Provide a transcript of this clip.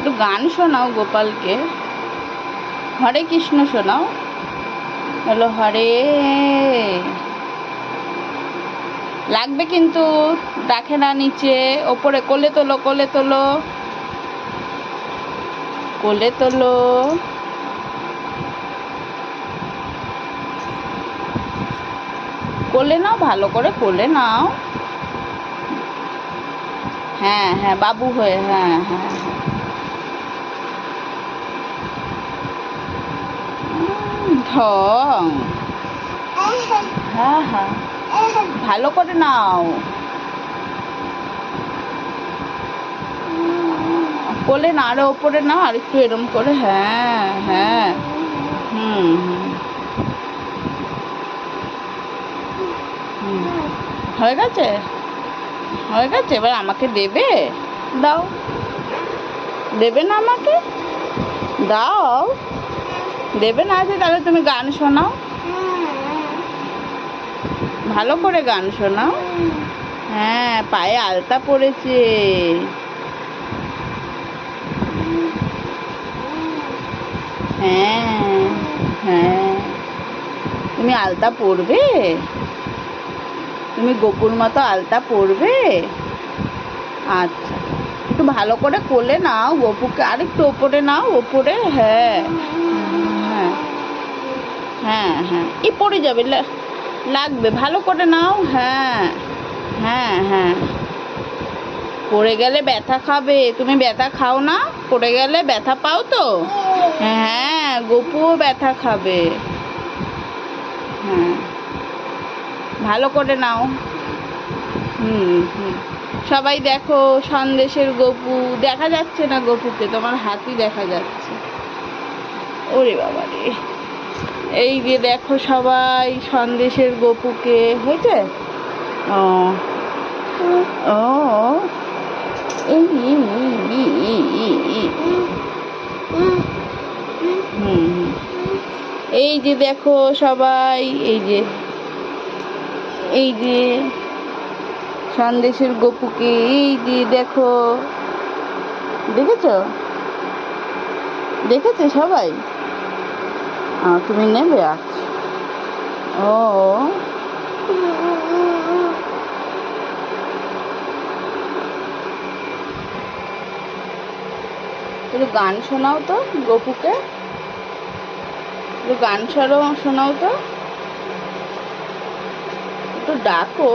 একটু গান শোনাও গোপালকে, হরে কৃষ্ণ শোনাও। হলো হরে, লাগবে কিন্তু, রাখে না নিচে, ওপরে কোলে তোলো, কোলে তোলো, কোলে তোলো। কোলে নাও, ভালো করে কোলে নাও। হ্যাঁ হ্যাঁ, বাবু হয়ে, হ্যাঁ হ্যাঁ ঢং, হ্যাঁ হ্যাঁ, ভালো করে নাও, কোলে না, আরো ওপরে নাও, আর একটু এরম করে, হ্যাঁ হ্যাঁ, হুম হুম, হয়ে গেছে, হয়ে গেছে। এবার আমাকে দেবে, দাও, দেবে না আমাকে, দাও, দেবে না আছে, তাহলে তুমি গান শোনাও, ভালো করে গান শোনাও। হ্যাঁ, পায়ে আলতা পড়েছে, হ্যাঁ হ্যাঁ, তুমি আলতা পরবে, তুমি গোপুর মতো আলতা পরবে। আচ্ছা, একটু ভালো করে কোলে নাও গপুকে, আর একটু ওপরে নাও, ওপরে, হ্যাঁ হ্যাঁ হ্যাঁ হ্যাঁ, পড়ে যাবে, লাগবে, ভালো করে নাও, হ্যাঁ হ্যাঁ হ্যাঁ, পড়ে গেলে ব্যথা খাবে, তুমি ব্যথা খাও না, পড়ে গেলে ব্যথা পাও তো, হ্যাঁ গপুও ব্যথা খাবে, হ্যাঁ, ভালো করে নাও। হুম হুম, সবাই দেখো, সন্দেশের গপু, দেখা যাচ্ছে না গপুকে, তোমার হাতই দেখা যাচ্ছে, ওরে বাবা রে, এই যে দেখো সবাই সন্দেশের গপুকে, হয়েছে, ও ও, এই হুম, এই যে দেখো সবাই, এই যে, এই যে সন্দেশের গপুকে, এই যে দেখো, দেখেছো, দেখেছে সবাই, তুমি নেবে, আচ্ছা, ও একটু গান শোনাও তো গপুকে, একটু গান শোনাও তো, একটু ডাকো।